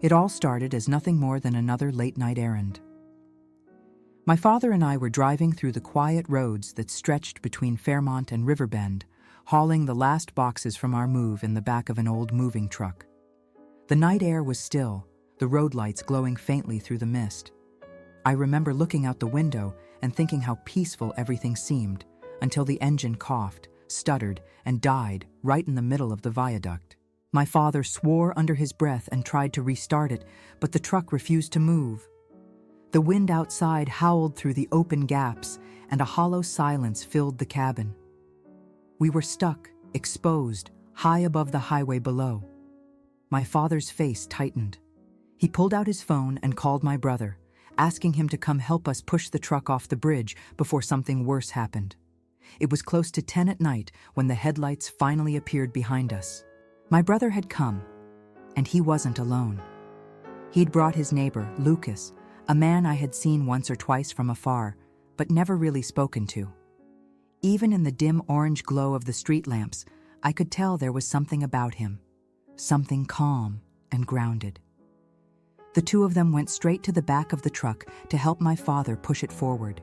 It all started as nothing more than another late-night errand. My father and I were driving through the quiet roads that stretched between Fairmont and Riverbend, hauling the last boxes from our move in the back of an old moving truck. The night air was still, the road lights glowing faintly through the mist. I remember looking out the window and thinking how peaceful everything seemed, until the engine coughed, stuttered, and died right in the middle of the viaduct. My father swore under his breath and tried to restart it, but the truck refused to move. The wind outside howled through the open gaps, and a hollow silence filled the cabin. We were stuck, exposed, high above the highway below. My father's face tightened. He pulled out his phone and called my brother, asking him to come help us push the truck off the bridge before something worse happened. It was close to 10 at night when the headlights finally appeared behind us. My brother had come, and he wasn't alone. He'd brought his neighbor, Lucas, a man I had seen once or twice from afar, but never really spoken to. Even in the dim orange glow of the street lamps, I could tell there was something about him, something calm and grounded. The two of them went straight to the back of the truck to help my father push it forward.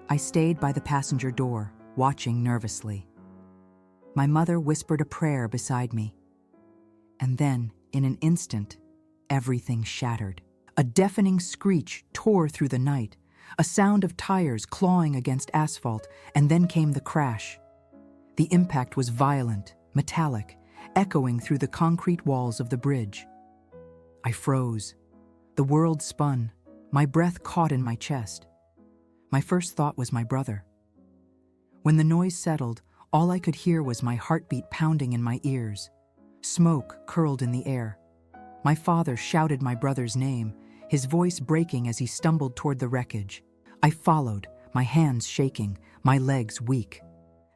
I stayed by the passenger door, watching nervously. My mother whispered a prayer beside me. And then, in an instant, everything shattered. A deafening screech tore through the night, a sound of tires clawing against asphalt, and then came the crash. The impact was violent, metallic, echoing through the concrete walls of the bridge. I froze. The world spun. My breath caught in my chest. My first thought was my brother. When the noise settled, all I could hear was my heartbeat pounding in my ears. Smoke curled in the air. My father shouted my brother's name, his voice breaking as he stumbled toward the wreckage. I followed, my hands shaking, my legs weak.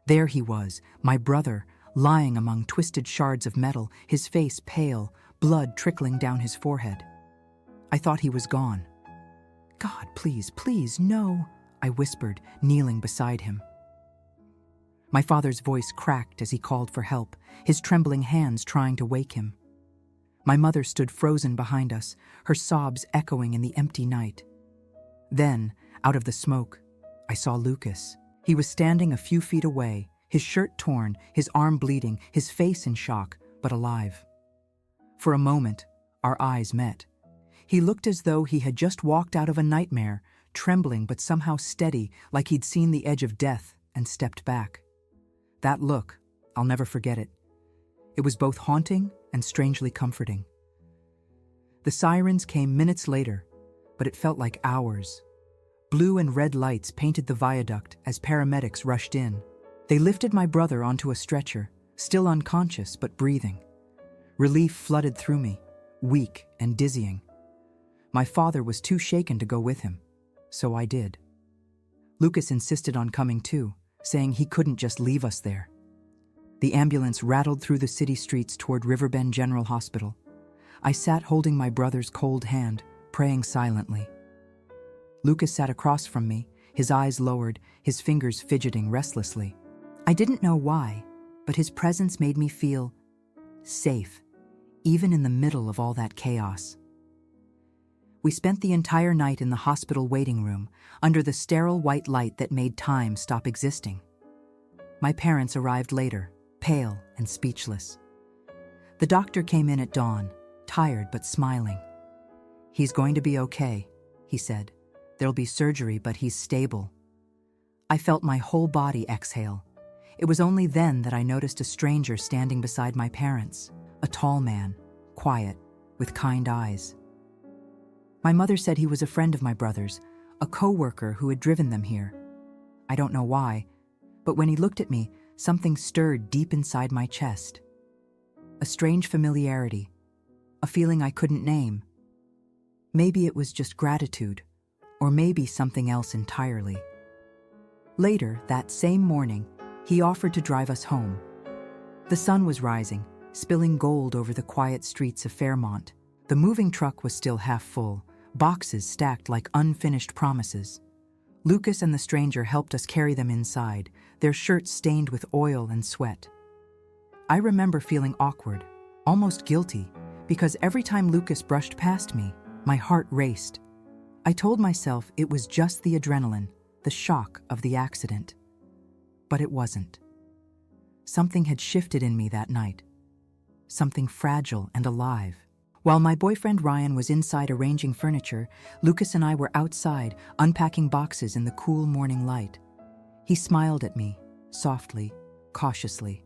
There he was, my brother, lying among twisted shards of metal, his face pale, blood trickling down his forehead. I thought he was gone. "God, please, please, no," I whispered, kneeling beside him. My father's voice cracked as he called for help, his trembling hands trying to wake him. My mother stood frozen behind us, her sobs echoing in the empty night. Then, out of the smoke, I saw Lucas. He was standing a few feet away, his shirt torn, his arm bleeding, his face in shock, but alive. For a moment, our eyes met. He looked as though he had just walked out of a nightmare, trembling but somehow steady, like he'd seen the edge of death and stepped back. That look, I'll never forget it. It was both haunting and strangely comforting. The sirens came minutes later, but it felt like hours. Blue and red lights painted the viaduct as paramedics rushed in. They lifted my brother onto a stretcher, still unconscious but breathing. Relief flooded through me, weak and dizzying. My father was too shaken to go with him, so I did. Lucas insisted on coming too, saying he couldn't just leave us there. The ambulance rattled through the city streets toward Riverbend General Hospital. I sat holding my brother's cold hand, praying silently. Lucas sat across from me, his eyes lowered, his fingers fidgeting restlessly. I didn't know why, but his presence made me feel safe, even in the middle of all that chaos. We spent the entire night in the hospital waiting room, under the sterile white light that made time stop existing. My parents arrived later, pale and speechless. The doctor came in at dawn, tired but smiling. "He's going to be okay," he said. "There'll be surgery, but he's stable." I felt my whole body exhale. It was only then that I noticed a stranger standing beside my parents, a tall man, quiet, with kind eyes. My mother said he was a friend of my brother's, a co-worker who had driven them here. I don't know why, but when he looked at me, something stirred deep inside my chest. A strange familiarity, a feeling I couldn't name. Maybe it was just gratitude, or maybe something else entirely. Later, that same morning, he offered to drive us home. The sun was rising, spilling gold over the quiet streets of Fairmont. The moving truck was still half full, boxes stacked like unfinished promises. Lucas and the stranger helped us carry them inside, their shirts stained with oil and sweat. I remember feeling awkward, almost guilty, because every time Lucas brushed past me, my heart raced. I told myself it was just the adrenaline, the shock of the accident. But it wasn't. Something had shifted in me that night. Something fragile and alive. While my boyfriend Ryan was inside arranging furniture, Lucas and I were outside, unpacking boxes in the cool morning light. He smiled at me, softly, cautiously,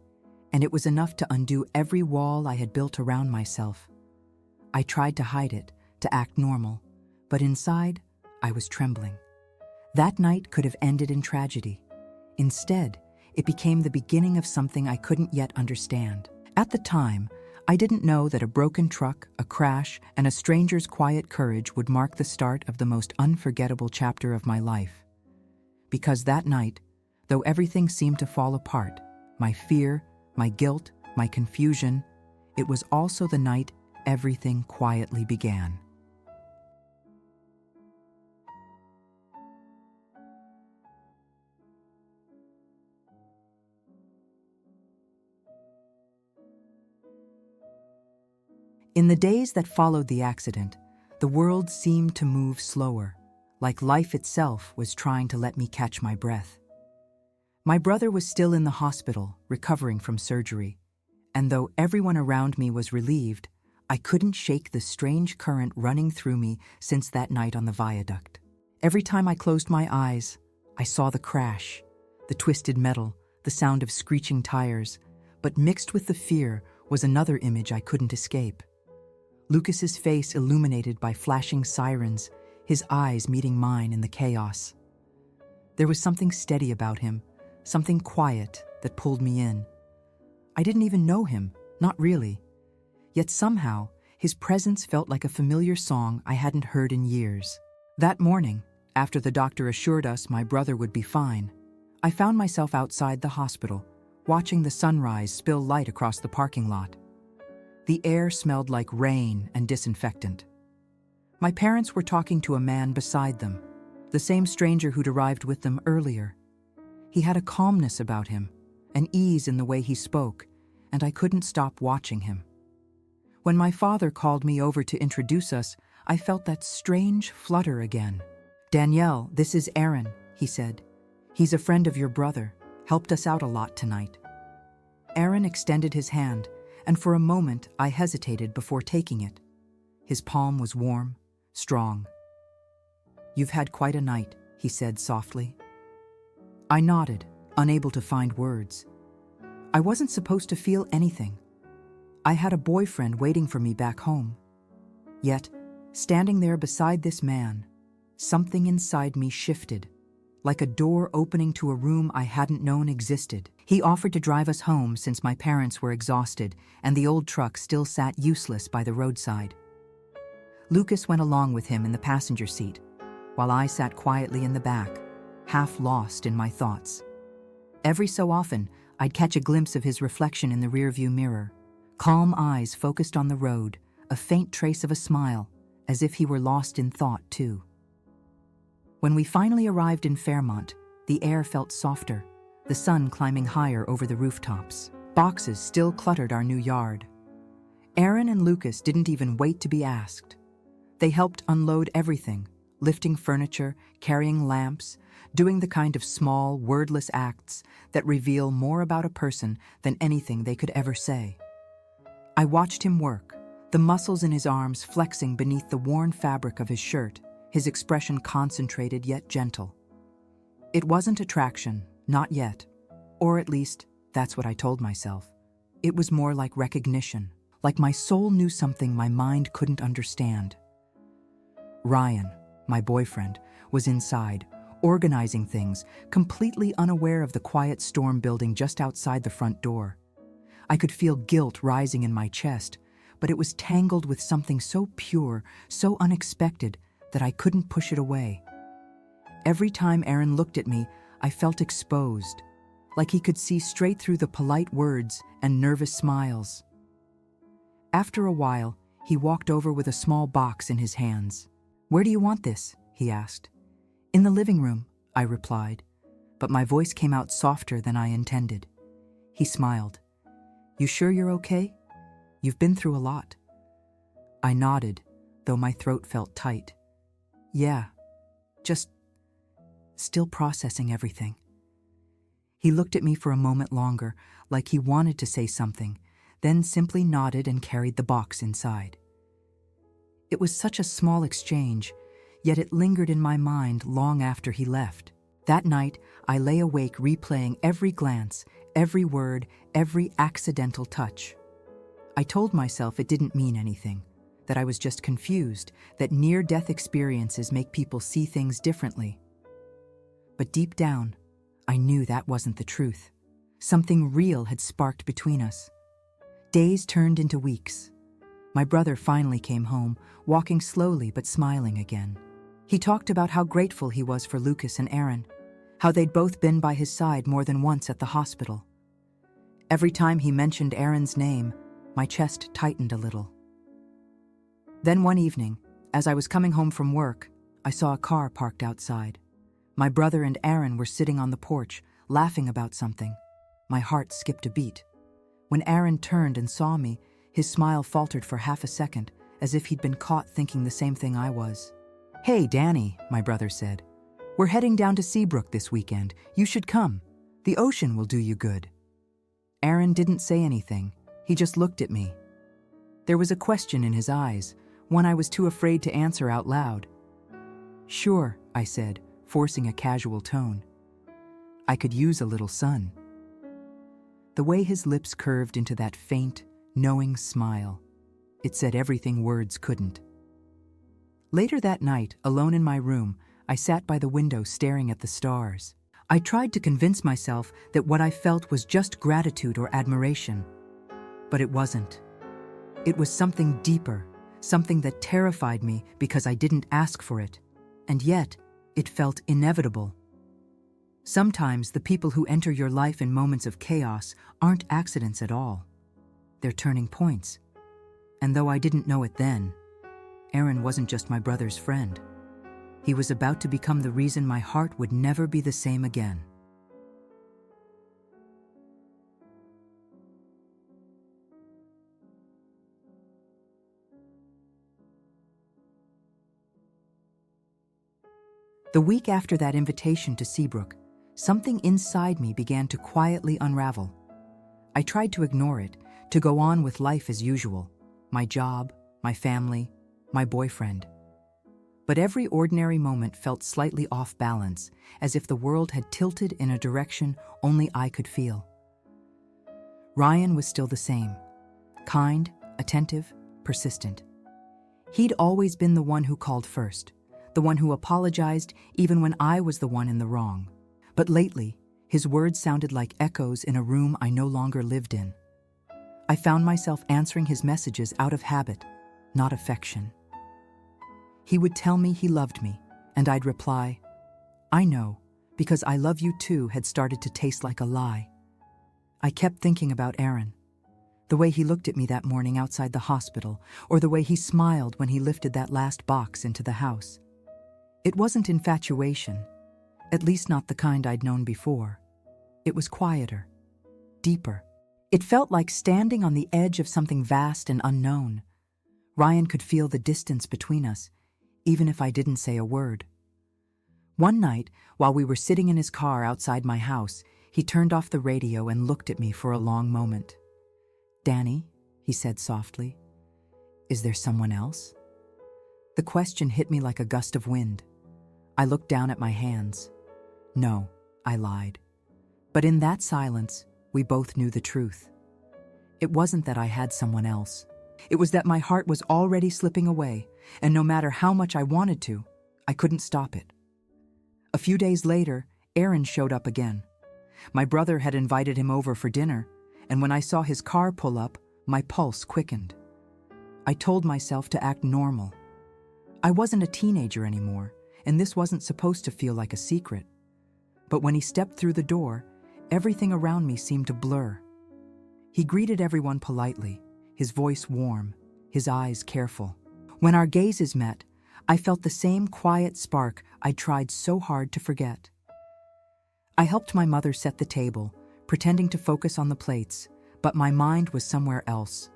and it was enough to undo every wall I had built around myself. I tried to hide it, to act normal, but inside, I was trembling. That night could have ended in tragedy. Instead, it became the beginning of something I couldn't yet understand. At the time, I didn't know that a broken truck, a crash, and a stranger's quiet courage would mark the start of the most unforgettable chapter of my life. Because that night, though everything seemed to fall apart, my fear, my guilt, my confusion, it was also the night everything quietly began. In the days that followed the accident, the world seemed to move slower, like life itself was trying to let me catch my breath. My brother was still in the hospital, recovering from surgery, and though everyone around me was relieved, I couldn't shake the strange current running through me since that night on the viaduct. Every time I closed my eyes, I saw the crash, the twisted metal, the sound of screeching tires, but mixed with the fear was another image I couldn't escape. Lucas's face illuminated by flashing sirens, his eyes meeting mine in the chaos. There was something steady about him, something quiet that pulled me in. I didn't even know him, not really. Yet somehow, his presence felt like a familiar song I hadn't heard in years. That morning, after the doctor assured us my brother would be fine, I found myself outside the hospital, watching the sunrise spill light across the parking lot. The air smelled like rain and disinfectant. My parents were talking to a man beside them, the same stranger who'd arrived with them earlier. He had a calmness about him, an ease in the way he spoke, and I couldn't stop watching him. When my father called me over to introduce us, I felt that strange flutter again. "Danielle, this is Aaron," he said. "He's a friend of your brother, helped us out a lot tonight." Aaron extended his hand, and for a moment I hesitated before taking it. His palm was warm, strong. "You've had quite a night," he said softly. I nodded, unable to find words. I wasn't supposed to feel anything. I had a boyfriend waiting for me back home. Yet, standing there beside this man, something inside me shifted, like a door opening to a room I hadn't known existed. He offered to drive us home since my parents were exhausted and the old truck still sat useless by the roadside. Lucas went along with him in the passenger seat, while I sat quietly in the back, half lost in my thoughts. Every so often, I'd catch a glimpse of his reflection in the rearview mirror, calm eyes focused on the road, a faint trace of a smile, as if he were lost in thought too. When we finally arrived in Fairmont, the air felt softer, the sun climbing higher over the rooftops. Boxes still cluttered our new yard. Aaron and Lucas didn't even wait to be asked. They helped unload everything, lifting furniture, carrying lamps, doing the kind of small, wordless acts that reveal more about a person than anything they could ever say. I watched him work, the muscles in his arms flexing beneath the worn fabric of his shirt, his expression concentrated yet gentle. It wasn't attraction, not yet. Or at least, that's what I told myself. It was more like recognition, like my soul knew something my mind couldn't understand. Ryan, my boyfriend, was inside, organizing things, completely unaware of the quiet storm building just outside the front door. I could feel guilt rising in my chest, but it was tangled with something so pure, so unexpected, that I couldn't push it away. Every time Aaron looked at me, I felt exposed, like he could see straight through the polite words and nervous smiles. After a while, he walked over with a small box in his hands. "Where do you want this?" he asked. "In the living room," I replied, but my voice came out softer than I intended. He smiled. "You sure you're okay? You've been through a lot." I nodded, though my throat felt tight. Yeah, just still processing everything. He looked at me for a moment longer, like he wanted to say something, then simply nodded and carried the box inside. It was such a small exchange, yet it lingered in my mind long after he left. That night, I lay awake replaying every glance, every word, every accidental touch. I told myself it didn't mean anything, that I was just confused, that near-death experiences make people see things differently. But deep down, I knew that wasn't the truth. Something real had sparked between us. Days turned into weeks. My brother finally came home, walking slowly but smiling again. He talked about how grateful he was for Lucas and Aaron, how they'd both been by his side more than once at the hospital. Every time he mentioned Aaron's name, my chest tightened a little. Then one evening, as I was coming home from work, I saw a car parked outside. My brother and Aaron were sitting on the porch, laughing about something. My heart skipped a beat. When Aaron turned and saw me, his smile faltered for half a second, as if he'd been caught thinking the same thing I was. "Hey, Danny," my brother said. "We're heading down to Seabrook this weekend. You should come. The ocean will do you good." Aaron didn't say anything. He just looked at me. There was a question in his eyes, one I was too afraid to answer out loud. "Sure," I said, forcing a casual tone. "I could use a little sun." The way his lips curved into that faint, knowing smile, it said everything words couldn't. Later that night, alone in my room, I sat by the window staring at the stars. I tried to convince myself that what I felt was just gratitude or admiration. But it wasn't. It was something deeper, something that terrified me because I didn't ask for it. And yet, it felt inevitable. Sometimes the people who enter your life in moments of chaos aren't accidents at all. They're turning points. And though I didn't know it then, Aaron wasn't just my brother's friend. He was about to become the reason my heart would never be the same again. The week after that invitation to Seabrook, something inside me began to quietly unravel. I tried to ignore it, to go on with life as usual, my job, my family, my boyfriend. But every ordinary moment felt slightly off balance, as if the world had tilted in a direction only I could feel. Ryan was still the same, kind, attentive, persistent. He'd always been the one who called first, the one who apologized even when I was the one in the wrong. But lately, his words sounded like echoes in a room I no longer lived in. I found myself answering his messages out of habit, not affection. He would tell me he loved me, and I'd reply, "I know, because I love you too," had started to taste like a lie. I kept thinking about Aaron, the way he looked at me that morning outside the hospital, or the way he smiled when he lifted that last box into the house. It wasn't infatuation, at least not the kind I'd known before. It was quieter, deeper. It felt like standing on the edge of something vast and unknown. Ryan could feel the distance between us, even if I didn't say a word. One night, while we were sitting in his car outside my house, he turned off the radio and looked at me for a long moment. "Danny," he said softly, "is there someone else?" The question hit me like a gust of wind. I looked down at my hands. No, I lied. But in that silence, we both knew the truth. It wasn't that I had someone else. It was that my heart was already slipping away, and no matter how much I wanted to, I couldn't stop it. A few days later, Aaron showed up again. My brother had invited him over for dinner, and when I saw his car pull up, my pulse quickened. I told myself to act normal. I wasn't a teenager anymore, and this wasn't supposed to feel like a secret. But when he stepped through the door, everything around me seemed to blur. He greeted everyone politely, his voice warm, his eyes careful. When our gazes met, I felt the same quiet spark I'd tried so hard to forget. I helped my mother set the table, pretending to focus on the plates, but my mind was somewhere else,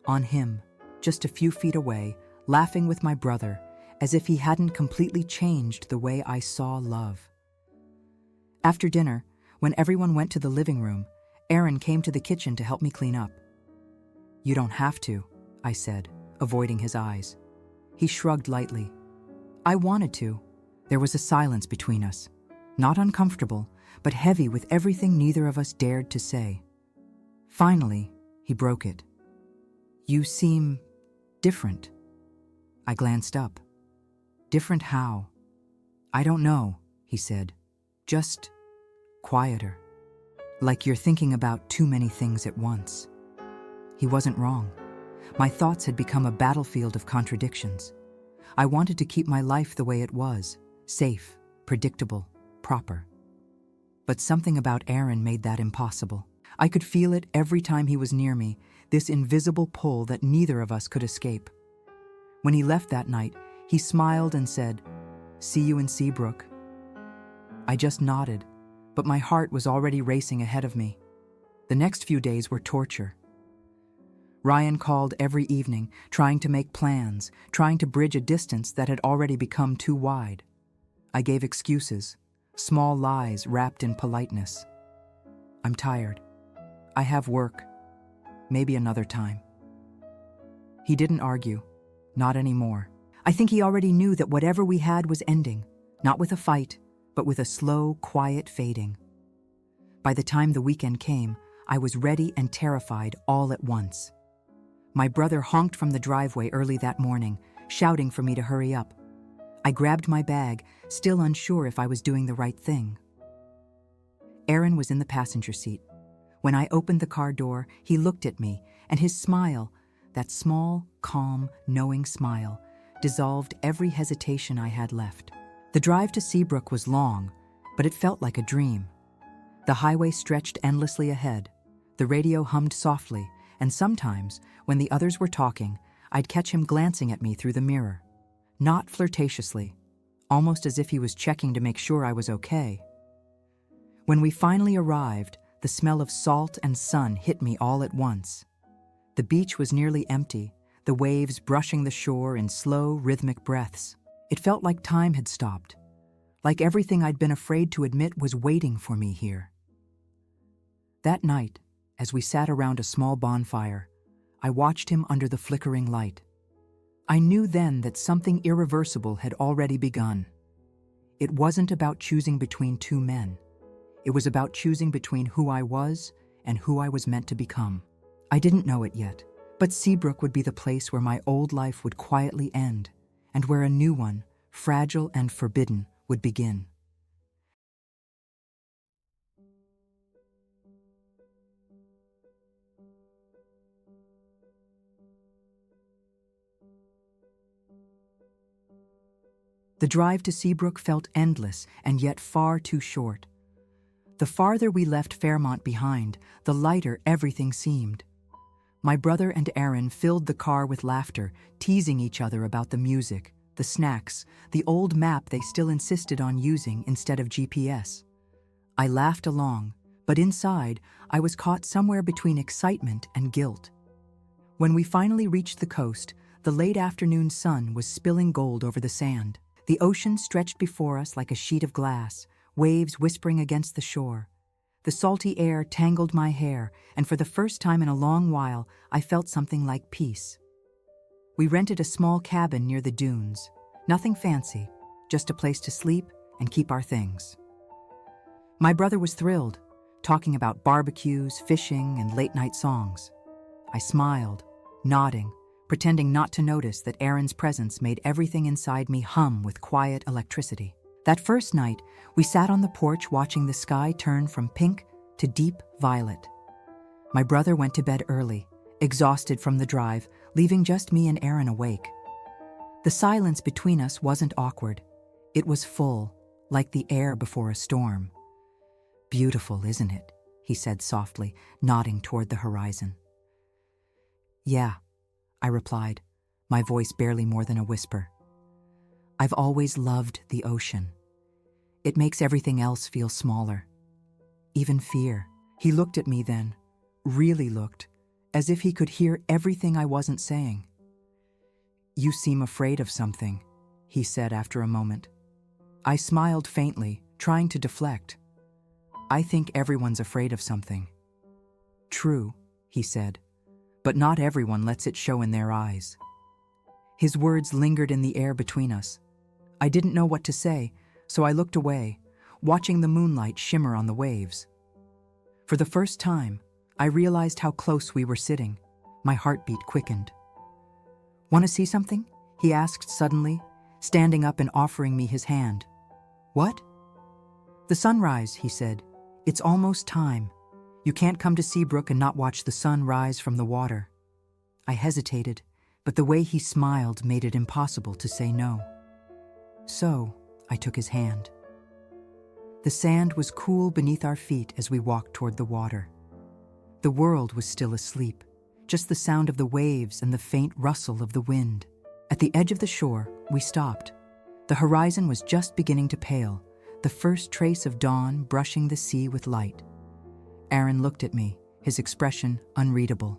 on him, just a few feet away, laughing with my brother, as if he hadn't completely changed the way I saw love. After dinner, when everyone went to the living room, Aaron came to the kitchen to help me clean up. "You don't have to," I said, avoiding his eyes. He shrugged lightly. "I wanted to." There was a silence between us, not uncomfortable, but heavy with everything neither of us dared to say. Finally, he broke it. "You seem different." I glanced up. "Different how?" "I don't know," he said. "Just quieter. Like you're thinking about too many things at once." He wasn't wrong. My thoughts had become a battlefield of contradictions. I wanted to keep my life the way it was, safe, predictable, proper. But something about Aaron made that impossible. I could feel it every time he was near me, this invisible pull that neither of us could escape. When he left that night, he smiled and said, "See you in Seabrook." I just nodded, but my heart was already racing ahead of me. The next few days were torture. Ryan called every evening, trying to make plans, trying to bridge a distance that had already become too wide. I gave excuses, small lies wrapped in politeness. "I'm tired. I have work. Maybe another time." He didn't argue, not anymore. I think he already knew that whatever we had was ending, not with a fight, but with a slow, quiet fading. By the time the weekend came, I was ready and terrified all at once. My brother honked from the driveway early that morning, shouting for me to hurry up. I grabbed my bag, still unsure if I was doing the right thing. Aaron was in the passenger seat. When I opened the car door, he looked at me, and his smile, that small, calm, knowing smile, dissolved every hesitation I had left. The drive to Seabrook was long, but it felt like a dream. The highway stretched endlessly ahead. The radio hummed softly, and sometimes, when the others were talking, I'd catch him glancing at me through the mirror. Not flirtatiously, almost as if he was checking to make sure I was okay. When we finally arrived, the smell of salt and sun hit me all at once. The beach was nearly empty, the waves brushing the shore in slow, rhythmic breaths. It felt like time had stopped, like everything I'd been afraid to admit was waiting for me here. That night, as we sat around a small bonfire, I watched him under the flickering light. I knew then that something irreversible had already begun. It wasn't about choosing between two men. It was about choosing between who I was and who I was meant to become. I didn't know it yet, but Seabrook would be the place where my old life would quietly end, and where a new one, fragile and forbidden, would begin. The drive to Seabrook felt endless and yet far too short. The farther we left Fairmont behind, the lighter everything seemed. My brother and Aaron filled the car with laughter, teasing each other about the music, the snacks, the old map they still insisted on using instead of GPS. I laughed along, but inside, I was caught somewhere between excitement and guilt. When we finally reached the coast, the late afternoon sun was spilling gold over the sand. The ocean stretched before us like a sheet of glass, waves whispering against the shore. The salty air tangled my hair, and for the first time in a long while, I felt something like peace. We rented a small cabin near the dunes. Nothing fancy, just a place to sleep and keep our things. My brother was thrilled, talking about barbecues, fishing, and late-night songs. I smiled, nodding, pretending not to notice that Aaron's presence made everything inside me hum with quiet electricity. That first night, we sat on the porch watching the sky turn from pink to deep violet. My brother went to bed early, exhausted from the drive, leaving just me and Aaron awake. The silence between us wasn't awkward. It was full, like the air before a storm. "Beautiful, isn't it?" he said softly, nodding toward the horizon. "Yeah," I replied, my voice barely more than a whisper. "I've always loved the ocean. It makes everything else feel smaller. Even fear." He looked at me then, really looked, as if he could hear everything I wasn't saying. "You seem afraid of something," he said after a moment. I smiled faintly, trying to deflect. "I think everyone's afraid of something." "True," he said, "but not everyone lets it show in their eyes." His words lingered in the air between us. I didn't know what to say, so I looked away, watching the moonlight shimmer on the waves. For the first time, I realized how close we were sitting. My heartbeat quickened. "Want to see something?" he asked suddenly, standing up and offering me his hand. "What?" "The sunrise," he said. "It's almost time. You can't come to Seabrook and not watch the sun rise from the water." I hesitated, but the way he smiled made it impossible to say no. So, I took his hand. The sand was cool beneath our feet as we walked toward the water. The world was still asleep, just the sound of the waves and the faint rustle of the wind. At the edge of the shore, we stopped. The horizon was just beginning to pale, the first trace of dawn brushing the sea with light. Aaron looked at me, his expression unreadable.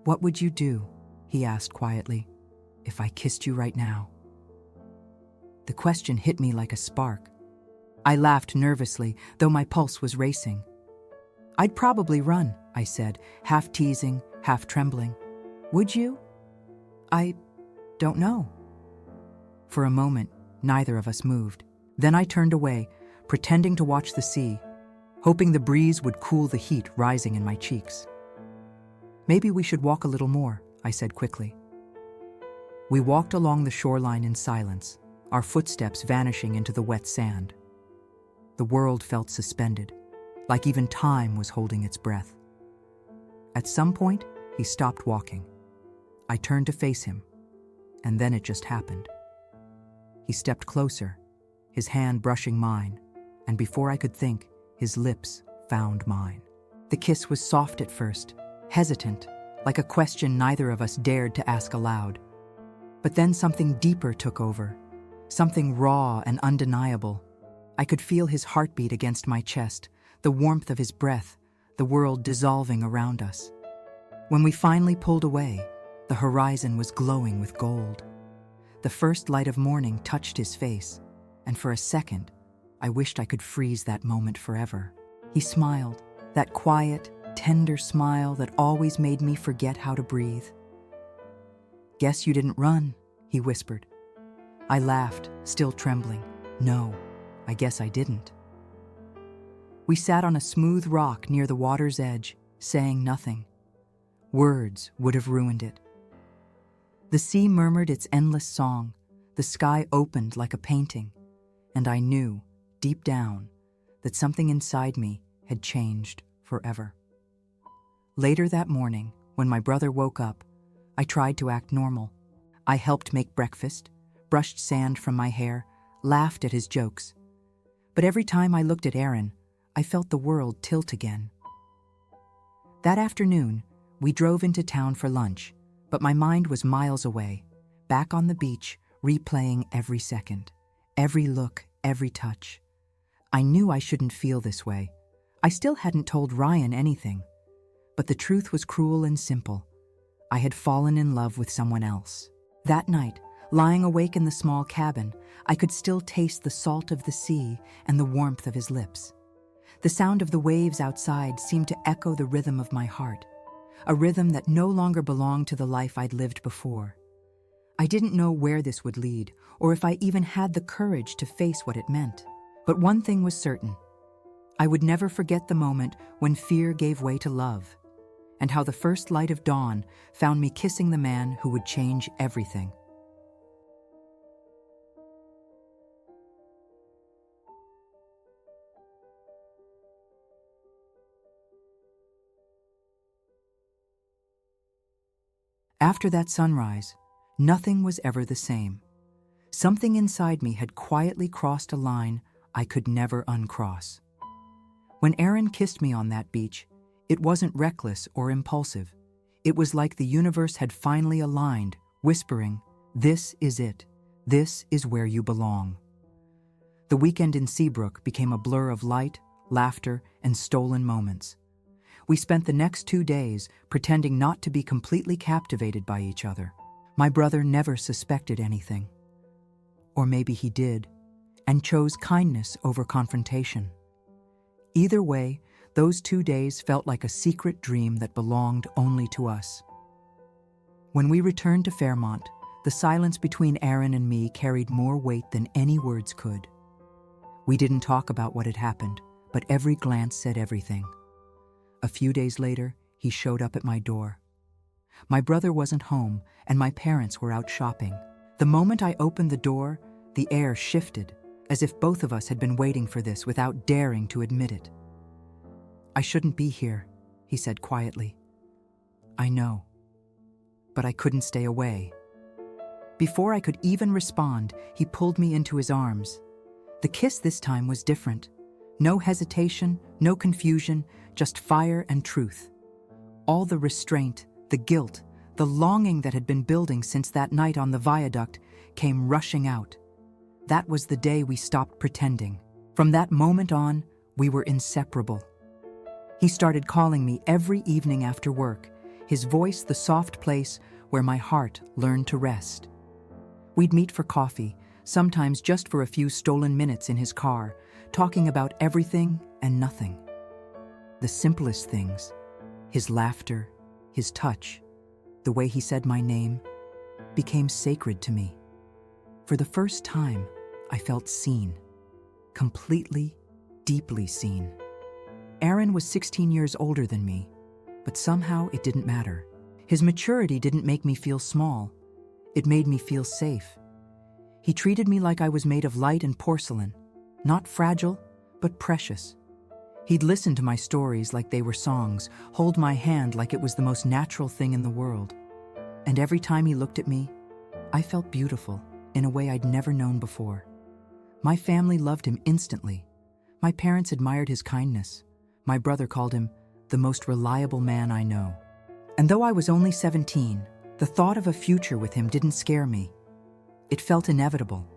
"What would you do," he asked quietly, "if I kissed you right now?" The question hit me like a spark. I laughed nervously, though my pulse was racing. "I'd probably run," I said, half teasing, half trembling. "Would you?" "I don't know." For a moment, neither of us moved. Then I turned away, pretending to watch the sea, hoping the breeze would cool the heat rising in my cheeks. "Maybe we should walk a little more," I said quickly. We walked along the shoreline in silence, our footsteps vanishing into the wet sand. The world felt suspended, like even time was holding its breath. At some point, he stopped walking. I turned to face him, and then it just happened. He stepped closer, his hand brushing mine, and before I could think, his lips found mine. The kiss was soft at first, hesitant, like a question neither of us dared to ask aloud. But then something deeper took over, something raw and undeniable. I could feel his heartbeat against my chest, the warmth of his breath, the world dissolving around us. When we finally pulled away, the horizon was glowing with gold. The first light of morning touched his face, and for a second, I wished I could freeze that moment forever. He smiled, that quiet, tender smile that always made me forget how to breathe. "Guess you didn't run," he whispered. I laughed, still trembling. "No, I guess I didn't." We sat on a smooth rock near the water's edge, saying nothing. Words would have ruined it. The sea murmured its endless song, the sky opened like a painting, and I knew, deep down, that something inside me had changed forever. Later that morning, when my brother woke up, I tried to act normal. I helped make breakfast, brushed sand from my hair, laughed at his jokes. But every time I looked at Aaron, I felt the world tilt again. That afternoon, we drove into town for lunch, but my mind was miles away, back on the beach, replaying every second, every look, every touch. I knew I shouldn't feel this way. I still hadn't told Ryan anything. But the truth was cruel and simple. I had fallen in love with someone else. That night, lying awake in the small cabin, I could still taste the salt of the sea and the warmth of his lips. The sound of the waves outside seemed to echo the rhythm of my heart, a rhythm that no longer belonged to the life I'd lived before. I didn't know where this would lead, or if I even had the courage to face what it meant. But one thing was certain. I would never forget the moment when fear gave way to love, and how the first light of dawn found me kissing the man who would change everything. After that sunrise, nothing was ever the same. Something inside me had quietly crossed a line I could never uncross. When Aaron kissed me on that beach, it wasn't reckless or impulsive. It was like the universe had finally aligned, whispering, "This is it. This is where you belong." The weekend in Seabrook became a blur of light, laughter, and stolen moments. We spent the next 2 days pretending not to be completely captivated by each other. My brother never suspected anything. Or maybe he did, and chose kindness over confrontation. Either way, those 2 days felt like a secret dream that belonged only to us. When we returned to Fairmont, the silence between Aaron and me carried more weight than any words could. We didn't talk about what had happened, but every glance said everything. A few days later, he showed up at my door. My brother wasn't home, and my parents were out shopping. The moment I opened the door, the air shifted, as if both of us had been waiting for this without daring to admit it. "I shouldn't be here," he said quietly. "I know. But I couldn't stay away." Before I could even respond, he pulled me into his arms. The kiss this time was different. No hesitation, no confusion, just fire and truth. All the restraint, the guilt, the longing that had been building since that night on the viaduct came rushing out. That was the day we stopped pretending. From that moment on, we were inseparable. He started calling me every evening after work, his voice the soft place where my heart learned to rest. We'd meet for coffee, sometimes just for a few stolen minutes in his car, talking about everything and nothing. The simplest things, his laughter, his touch, the way he said my name, became sacred to me. For the first time, I felt seen. Completely, deeply seen. Aaron was 16 years older than me, but somehow it didn't matter. His maturity didn't make me feel small. It made me feel safe. He treated me like I was made of light and porcelain, not fragile, but precious. He'd listen to my stories like they were songs, hold my hand like it was the most natural thing in the world. And every time he looked at me, I felt beautiful in a way I'd never known before. My family loved him instantly. My parents admired his kindness. My brother called him the most reliable man I know. And though I was only 17, the thought of a future with him didn't scare me. It felt inevitable.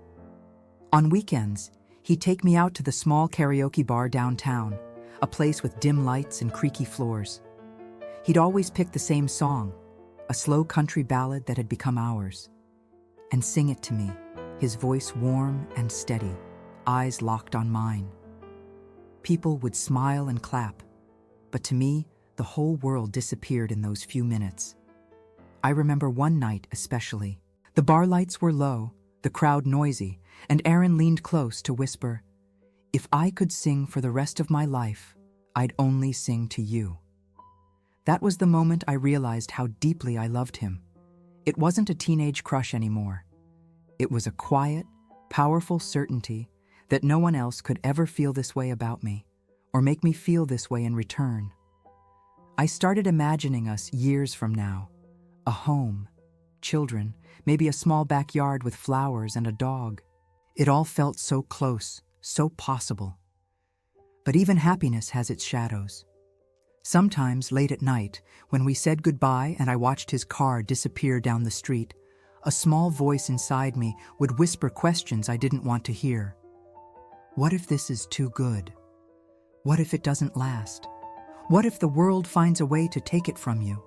On weekends, he'd take me out to the small karaoke bar downtown, a place with dim lights and creaky floors. He'd always pick the same song, a slow country ballad that had become ours, and sing it to me, his voice warm and steady, eyes locked on mine. People would smile and clap, but to me, the whole world disappeared in those few minutes. I remember one night especially. The bar lights were low, the crowd noisy, and Aaron leaned close to whisper, "If I could sing for the rest of my life, I'd only sing to you." That was the moment I realized how deeply I loved him. It wasn't a teenage crush anymore. It was a quiet, powerful certainty that no one else could ever feel this way about me, or make me feel this way in return. I started imagining us years from now, a home, children, maybe a small backyard with flowers and a dog. It all felt so close, so possible. But even happiness has its shadows. Sometimes late at night, when we said goodbye and I watched his car disappear down the street, a small voice inside me would whisper questions I didn't want to hear. What if this is too good? What if it doesn't last? What if the world finds a way to take it from you?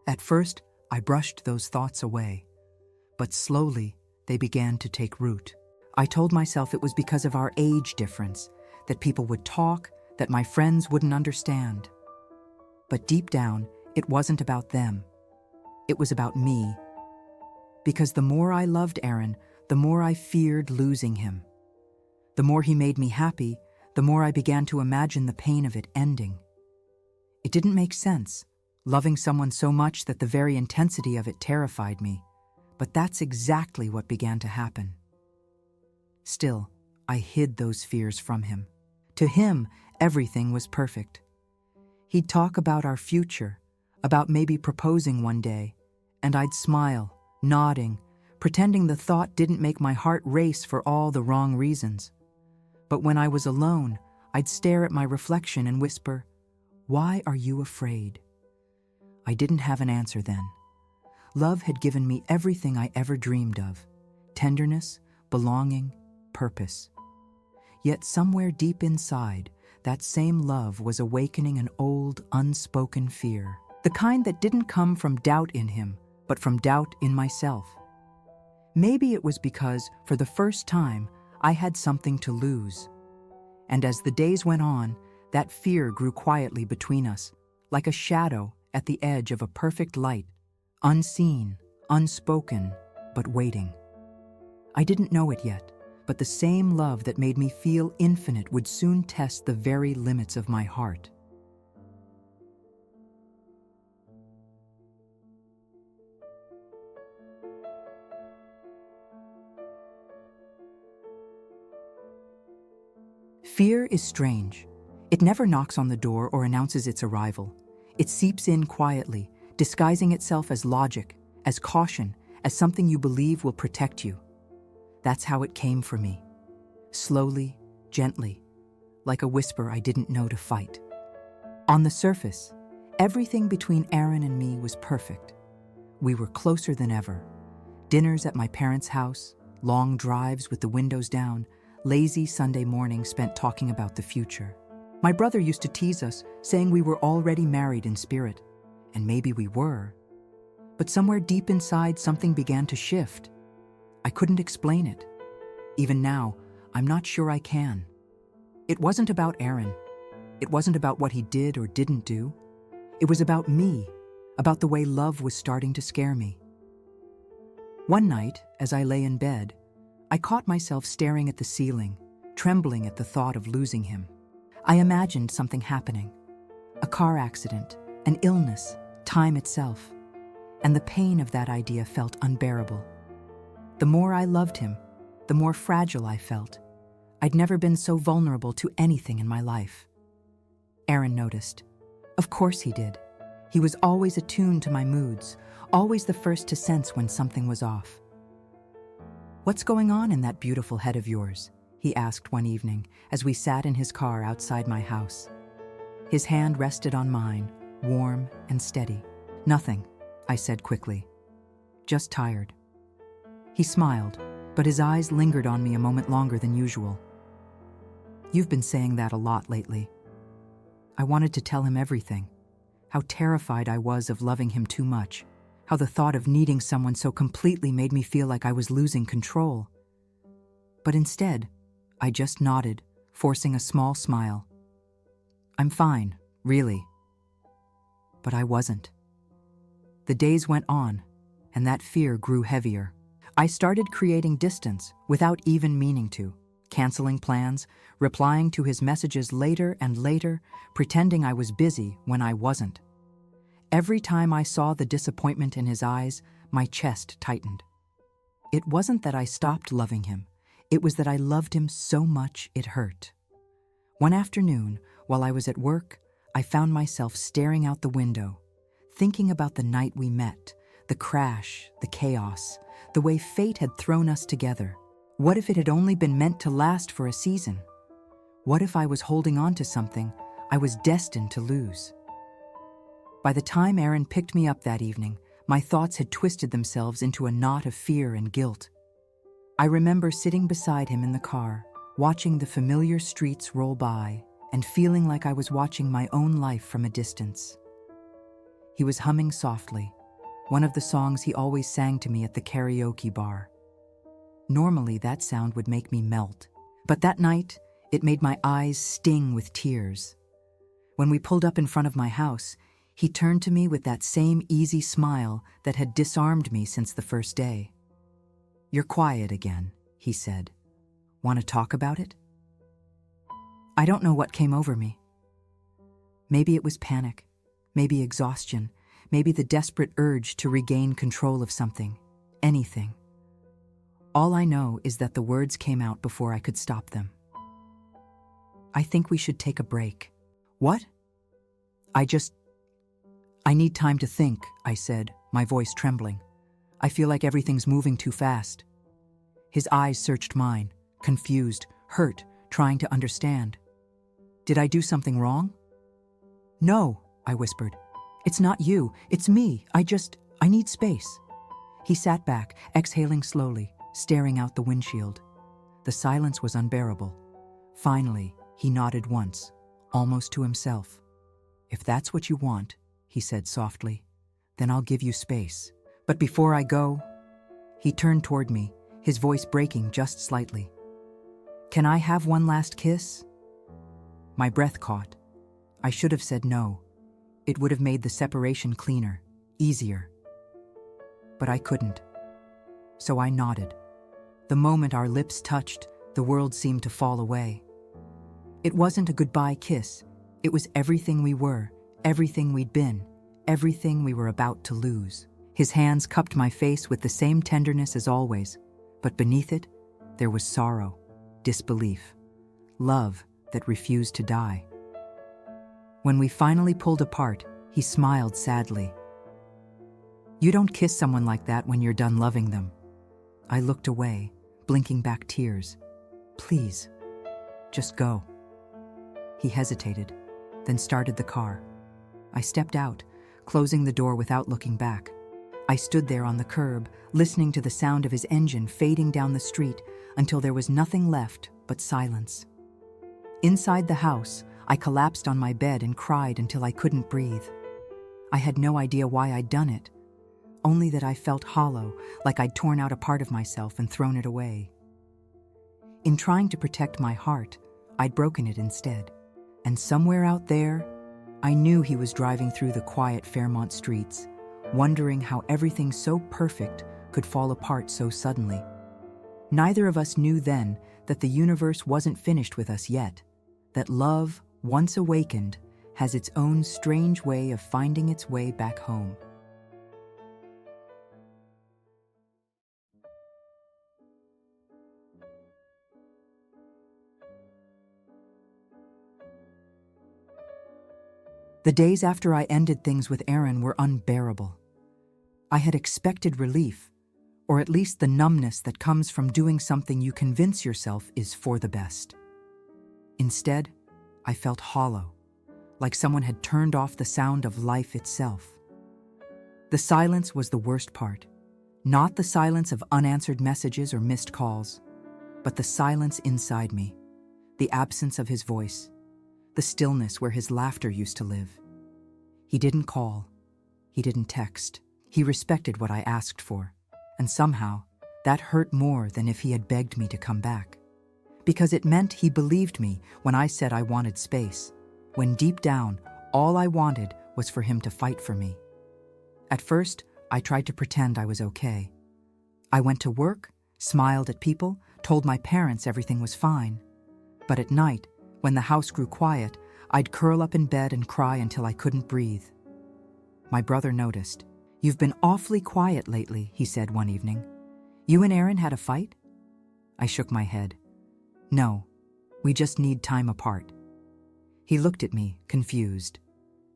At first, I brushed those thoughts away, but slowly they began to take root. I told myself it was because of our age difference, that people would talk, that my friends wouldn't understand. But deep down, it wasn't about them. It was about me. Because the more I loved Aaron, the more I feared losing him. The more he made me happy, the more I began to imagine the pain of it ending. It didn't make sense, loving someone so much that the very intensity of it terrified me, but that's exactly what began to happen. Still, I hid those fears from him. To him, everything was perfect. He'd talk about our future, about maybe proposing one day, and I'd smile, nodding, pretending the thought didn't make my heart race for all the wrong reasons. But when I was alone, I'd stare at my reflection and whisper, "Why are you afraid?" I didn't have an answer then. Love had given me everything I ever dreamed of: tenderness, belonging, purpose. Yet somewhere deep inside, that same love was awakening an old, unspoken fear. The kind that didn't come from doubt in him, but from doubt in myself. Maybe it was because, for the first time, I had something to lose. And as the days went on, that fear grew quietly between us, like a shadow at the edge of a perfect light, unseen, unspoken, but waiting. I didn't know it yet, but the same love that made me feel infinite would soon test the very limits of my heart. Fear is strange. It never knocks on the door or announces its arrival. It seeps in quietly, disguising itself as logic, as caution, as something you believe will protect you. That's how it came for me. Slowly, gently, like a whisper I didn't know to fight. On the surface, everything between Aaron and me was perfect. We were closer than ever. Dinners at my parents' house, long drives with the windows down, lazy Sunday mornings spent talking about the future. My brother used to tease us, saying we were already married in spirit. And maybe we were. But somewhere deep inside, something began to shift. I couldn't explain it. Even now, I'm not sure I can. It wasn't about Aaron. It wasn't about what he did or didn't do. It was about me, about the way love was starting to scare me. One night, as I lay in bed, I caught myself staring at the ceiling, trembling at the thought of losing him. I imagined something happening. A car accident, an illness, time itself. And the pain of that idea felt unbearable. The more I loved him, the more fragile I felt. I'd never been so vulnerable to anything in my life. Aaron noticed. Of course he did. He was always attuned to my moods, always the first to sense when something was off. "What's going on in that beautiful head of yours?" he asked one evening as we sat in his car outside my house. His hand rested on mine, warm and steady. "Nothing," I said quickly. "Just tired." He smiled, but his eyes lingered on me a moment longer than usual. "You've been saying that a lot lately." I wanted to tell him everything. How terrified I was of loving him too much. How the thought of needing someone so completely made me feel like I was losing control. But instead, I just nodded, forcing a small smile. "I'm fine, really." But I wasn't. The days went on, and that fear grew heavier. I started creating distance without even meaning to, canceling plans, replying to his messages later and later, pretending I was busy when I wasn't. Every time I saw the disappointment in his eyes, my chest tightened. It wasn't that I stopped loving him. It was that I loved him so much it hurt. One afternoon, while I was at work, I found myself staring out the window, thinking about the night we met, the crash, the chaos, the way fate had thrown us together. What if it had only been meant to last for a season? What if I was holding on to something I was destined to lose? By the time Aaron picked me up that evening, my thoughts had twisted themselves into a knot of fear and guilt. I remember sitting beside him in the car, watching the familiar streets roll by, and feeling like I was watching my own life from a distance. He was humming softly, one of the songs he always sang to me at the karaoke bar. Normally, that sound would make me melt, but that night, it made my eyes sting with tears. When we pulled up in front of my house, he turned to me with that same easy smile that had disarmed me since the first day. "You're quiet again," he said. "Want to talk about it?" I don't know what came over me. Maybe it was panic, maybe exhaustion, maybe the desperate urge to regain control of something, anything. All I know is that the words came out before I could stop them. "I think we should take a break." "What?" I need time to think," I said, my voice trembling. "I feel like everything's moving too fast." His eyes searched mine, confused, hurt, trying to understand. "Did I do something wrong?" "No," I whispered. "It's not you, it's me. I need space." He sat back, exhaling slowly, staring out the windshield. The silence was unbearable. Finally, he nodded once, almost to himself. "If that's what you want," he said softly, "then I'll give you space. But before I go, he turned toward me, his voice breaking just slightly. Can I have one last kiss? My breath caught. I should have said no. It would have made the separation cleaner, easier. But I couldn't. So I nodded. The moment our lips touched, the world seemed to fall away. It wasn't a goodbye kiss. It was everything we were, everything we'd been, everything we were about to lose. His hands cupped my face with the same tenderness as always, but beneath it, there was sorrow, disbelief, love that refused to die. When we finally pulled apart, he smiled sadly. You don't kiss someone like that when you're done loving them. I looked away, blinking back tears. Please, just go. He hesitated, then started the car. I stepped out, closing the door without looking back. I stood there on the curb, listening to the sound of his engine fading down the street until there was nothing left but silence. Inside the house, I collapsed on my bed and cried until I couldn't breathe. I had no idea why I'd done it, only that I felt hollow, like I'd torn out a part of myself and thrown it away. In trying to protect my heart, I'd broken it instead. And somewhere out there, I knew he was driving through the quiet Fairmont streets, wondering how everything so perfect could fall apart so suddenly. Neither of us knew then that the universe wasn't finished with us yet, that love, once awakened, has its own strange way of finding its way back home. The days after I ended things with Aaron were unbearable. I had expected relief, or at least the numbness that comes from doing something you convince yourself is for the best. Instead, I felt hollow, like someone had turned off the sound of life itself. The silence was the worst part, not the silence of unanswered messages or missed calls, but the silence inside me, the absence of his voice, the stillness where his laughter used to live. He didn't call. He didn't text. He respected what I asked for, and somehow that hurt more than if he had begged me to come back. Because it meant he believed me when I said I wanted space, when deep down, all I wanted was for him to fight for me. At first, I tried to pretend I was okay. I went to work, smiled at people, told my parents everything was fine. But at night, when the house grew quiet, I'd curl up in bed and cry until I couldn't breathe. My brother noticed. You've been awfully quiet lately, he said one evening. You and Aaron had a fight? I shook my head. No, we just need time apart. He looked at me, confused.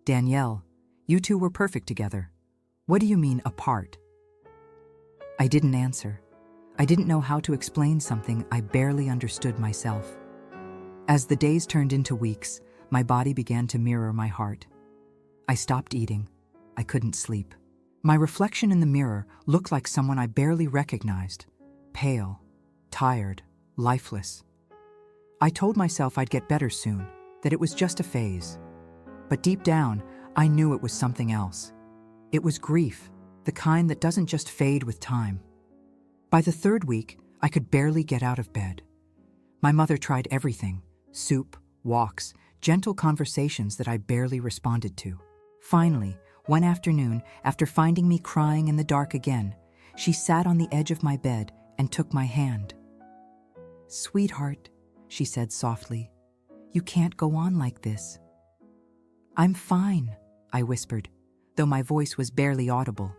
Danielle, you two were perfect together. What do you mean apart? I didn't answer. I didn't know how to explain something I barely understood myself. As the days turned into weeks, my body began to mirror my heart. I stopped eating. I couldn't sleep. My reflection in the mirror looked like someone I barely recognized, pale, tired, lifeless. I told myself I'd get better soon, that it was just a phase. But deep down, I knew it was something else. It was grief, the kind that doesn't just fade with time. By the third week, I could barely get out of bed. My mother tried everything: soup, walks, gentle conversations that I barely responded to. Finally, one afternoon, after finding me crying in the dark again, she sat on the edge of my bed and took my hand. "Sweetheart," she said softly, "you can't go on like this." "I'm fine," I whispered, though my voice was barely audible.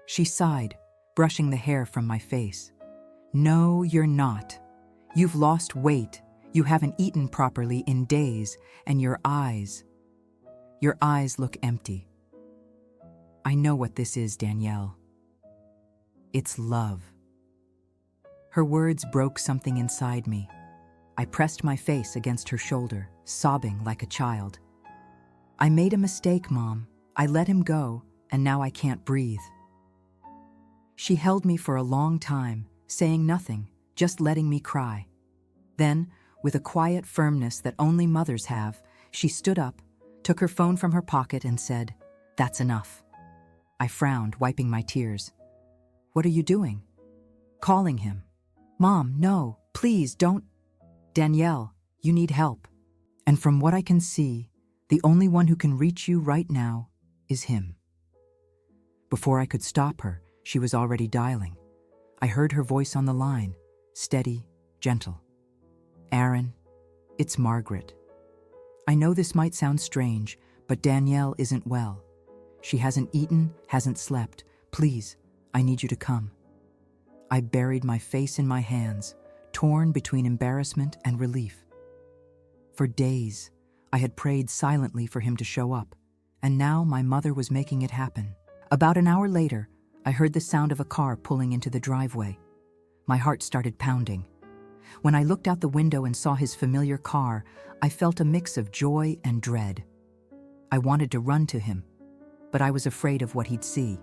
She sighed, brushing the hair from my face. "No, you're not. You've lost weight. You haven't eaten properly in days, and your eyes look empty. I know what this is, Danielle. It's love." Her words broke something inside me. I pressed my face against her shoulder, sobbing like a child. "I made a mistake, Mom. I let him go, and now I can't breathe." She held me for a long time, saying nothing, just letting me cry. Then, with a quiet firmness that only mothers have, she stood up, took her phone from her pocket and said, "That's enough." I frowned, wiping my tears. What are you doing? Calling him. Mom, no, please don't. Danielle, you need help. And from what I can see, the only one who can reach you right now is him. Before I could stop her, she was already dialing. I heard her voice on the line, steady, gentle. Aaron, it's Margaret. I know this might sound strange, but Danielle isn't well. She hasn't eaten, hasn't slept. Please, I need you to come. I buried my face in my hands, torn between embarrassment and relief. For days, I had prayed silently for him to show up, and now my mother was making it happen. About an hour later, I heard the sound of a car pulling into the driveway. My heart started pounding. When I looked out the window and saw his familiar car, I felt a mix of joy and dread. I wanted to run to him, but I was afraid of what he'd see.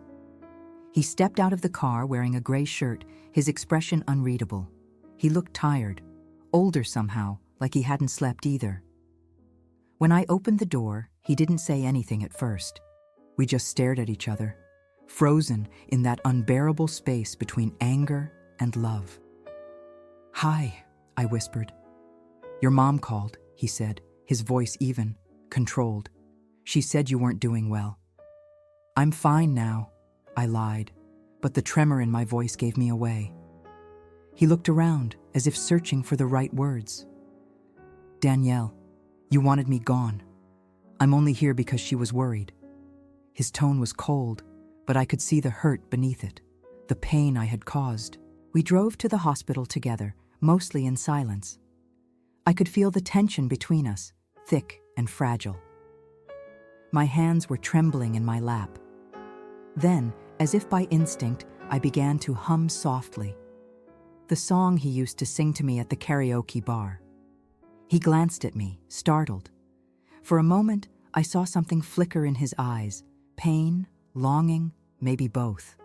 He stepped out of the car wearing a gray shirt, his expression unreadable. He looked tired, older somehow, like he hadn't slept either. When I opened the door, he didn't say anything at first. We just stared at each other, frozen in that unbearable space between anger and love. "Hi," I whispered. "Your mom called," he said, his voice even, controlled. "She said you weren't doing well." "I'm fine now," I lied, but the tremor in my voice gave me away. He looked around, as if searching for the right words. "Danielle, you wanted me gone. I'm only here because she was worried." His tone was cold, but I could see the hurt beneath it, the pain I had caused. We drove to the hospital together, mostly in silence. I could feel the tension between us, thick and fragile. My hands were trembling in my lap. Then, as if by instinct, I began to hum softly. The song he used to sing to me at the karaoke bar. He glanced at me, startled. For a moment, I saw something flicker in his eyes, pain, longing, maybe both.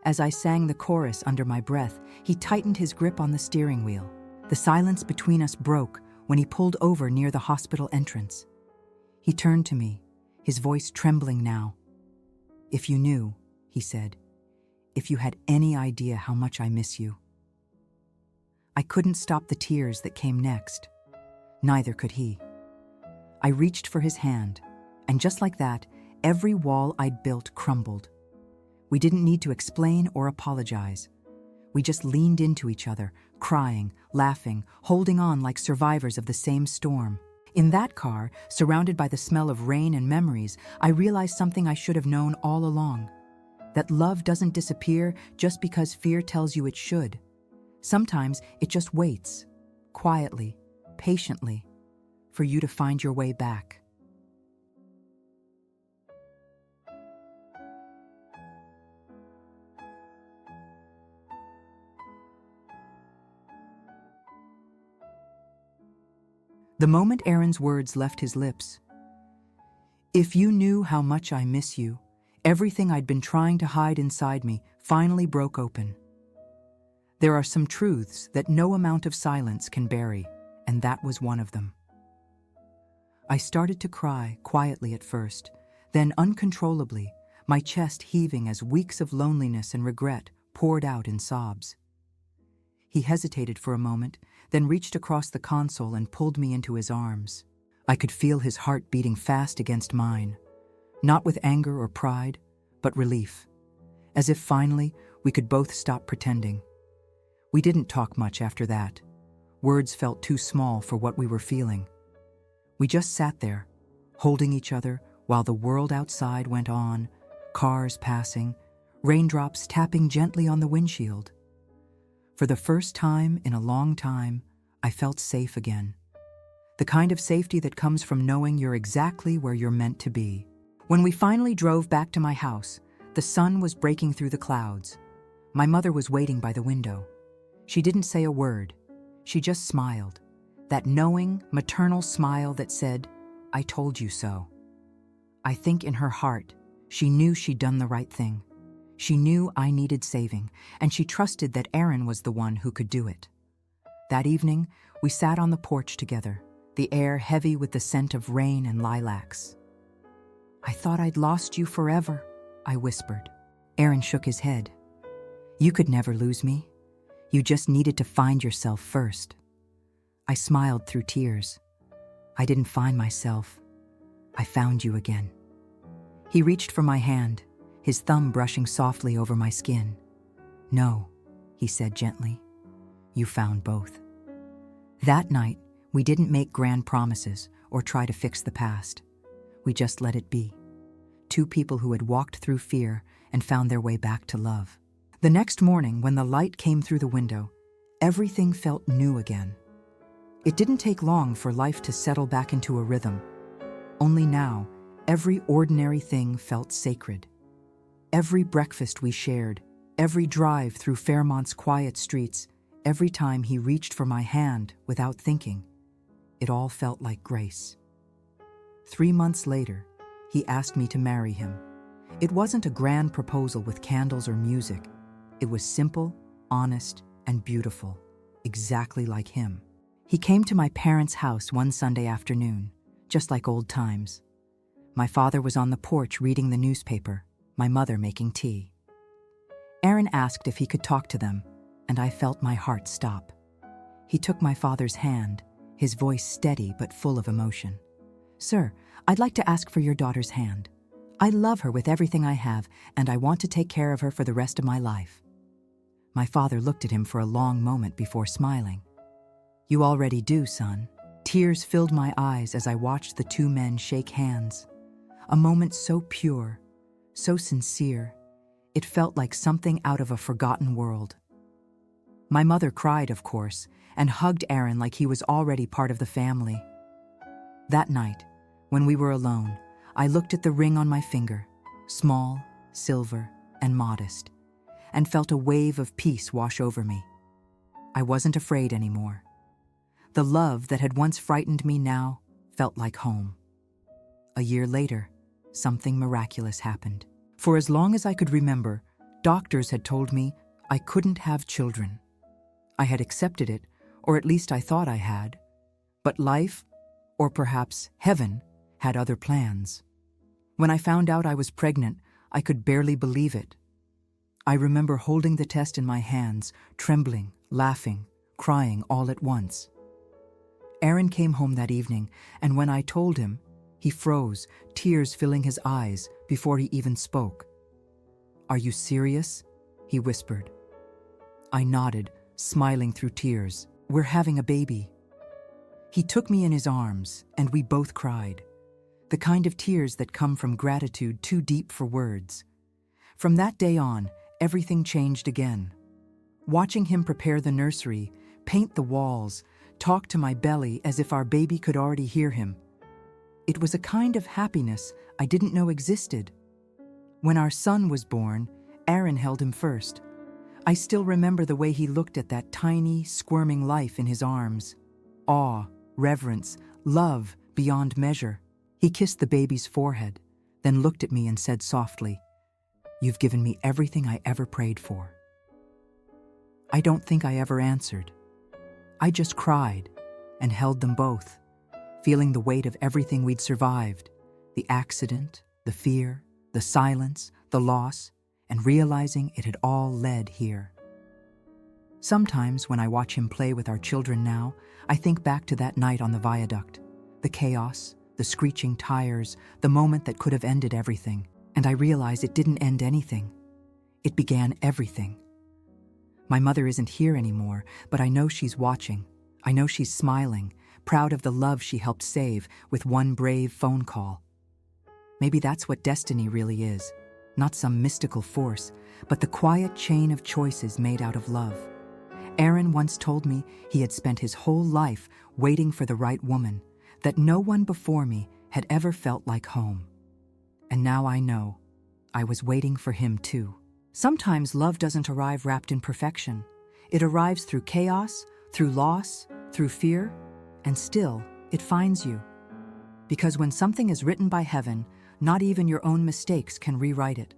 As I sang the chorus under my breath, he tightened his grip on the steering wheel. The silence between us broke when he pulled over near the hospital entrance. He turned to me, his voice trembling now. "If you knew," he said, "if you had any idea how much I miss you." I couldn't stop the tears that came next. Neither could he. I reached for his hand, and just like that, every wall I'd built crumbled. We didn't need to explain or apologize. We just leaned into each other, crying, laughing, holding on like survivors of the same storm. In that car, surrounded by the smell of rain and memories, I realized something I should have known all along. That love doesn't disappear just because fear tells you it should. Sometimes it just waits, quietly, patiently, for you to find your way back. The moment Aaron's words left his lips, "If you knew how much I miss you," everything I'd been trying to hide inside me finally broke open. There are some truths that no amount of silence can bury, and that was one of them. I started to cry, quietly at first, then uncontrollably, my chest heaving as weeks of loneliness and regret poured out in sobs. He hesitated for a moment, then reached across the console and pulled me into his arms. I could feel his heart beating fast against mine, not with anger or pride, but relief, as if finally we could both stop pretending. We didn't talk much after that. Words felt too small for what we were feeling. We just sat there, holding each other while the world outside went on, cars passing, raindrops tapping gently on the windshield. For the first time in a long time, I felt safe again. The kind of safety that comes from knowing you're exactly where you're meant to be. When we finally drove back to my house, the sun was breaking through the clouds. My mother was waiting by the window. She didn't say a word. She just smiled. That knowing, maternal smile that said, "I told you so." I think in her heart, she knew she'd done the right thing. She knew I needed saving, and she trusted that Aaron was the one who could do it. That evening, we sat on the porch together, the air heavy with the scent of rain and lilacs. "I thought I'd lost you forever," I whispered. Aaron shook his head. You could never lose me. You just needed to find yourself first. I smiled through tears. I didn't find myself. I found you again. He reached for my hand, his thumb brushing softly over my skin. No, he said gently. You found both. That night, we didn't make grand promises or try to fix the past. We just let it be. Two people who had walked through fear and found their way back to love. The next morning, when the light came through the window, everything felt new again. It didn't take long for life to settle back into a rhythm. Only now, every ordinary thing felt sacred. Every breakfast we shared, every drive through Fairmont's quiet streets, every time he reached for my hand without thinking, it all felt like grace. 3 months later, he asked me to marry him. It wasn't a grand proposal with candles or music. It was simple, honest, and beautiful, exactly like him. He came to my parents' house one Sunday afternoon, just like old times. My father was on the porch reading the newspaper, my mother making tea. Aaron asked if he could talk to them, and I felt my heart stop. He took my father's hand, his voice steady but full of emotion. Sir, I'd like to ask for your daughter's hand. I love her with everything I have, and I want to take care of her for the rest of my life. My father looked at him for a long moment before smiling. You already do, son. Tears filled my eyes as I watched the two men shake hands. A moment so pure, so sincere, it felt like something out of a forgotten world. My mother cried, of course, and hugged Aaron like he was already part of the family. That night, when we were alone, I looked at the ring on my finger, small, silver, and modest, and felt a wave of peace wash over me. I wasn't afraid anymore. The love that had once frightened me now felt like home. A year later, something miraculous happened. For as long as I could remember, doctors had told me I couldn't have children. I had accepted it, or at least I thought I had. But life, or perhaps heaven, had other plans. When I found out I was pregnant, I could barely believe it. I remember holding the test in my hands, trembling, laughing, crying all at once. Aaron came home that evening, and when I told him, he froze, tears filling his eyes before he even spoke. Are you serious? He whispered. I nodded, smiling through tears. We're having a baby. He took me in his arms, and we both cried. The kind of tears that come from gratitude too deep for words. From that day on, everything changed again. Watching him prepare the nursery, paint the walls, talk to my belly as if our baby could already hear him. It was a kind of happiness I didn't know existed. When our son was born, Aaron held him first. I still remember the way he looked at that tiny, squirming life in his arms. Awe, reverence, love beyond measure. He kissed the baby's forehead, then looked at me and said softly, You've given me everything I ever prayed for. I don't think I ever answered. I just cried and held them both, feeling the weight of everything we'd survived, the accident, the fear, the silence, the loss, and realizing it had all led here. Sometimes when I watch him play with our children now, I think back to that night on the viaduct, the chaos, the screeching tires, the moment that could have ended everything, and I realize it didn't end anything. It began everything. My mother isn't here anymore, but I know she's watching. I know she's smiling, proud of the love she helped save with one brave phone call. Maybe that's what destiny really is, not some mystical force, but the quiet chain of choices made out of love. Aaron once told me he had spent his whole life waiting for the right woman, that no one before me had ever felt like home. And now I know, I was waiting for him too. Sometimes love doesn't arrive wrapped in perfection. It arrives through chaos, through loss, through fear, and still, it finds you. Because when something is written by heaven, not even your own mistakes can rewrite it.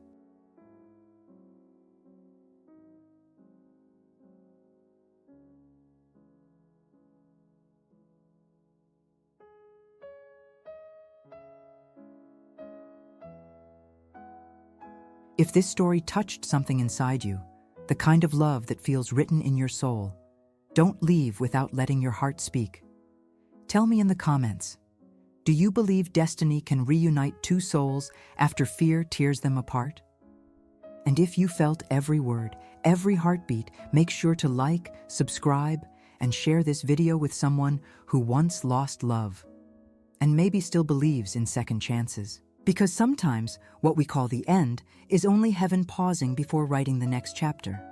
If this story touched something inside you, the kind of love that feels written in your soul. Don't leave without letting your heart speak. Tell me in the comments, do you believe destiny can reunite two souls after fear tears them apart? And if you felt every word, every heartbeat, make sure to like, subscribe, and share this video with someone who once lost love and maybe still believes in second chances. Because sometimes what we call the end is only heaven pausing before writing the next chapter.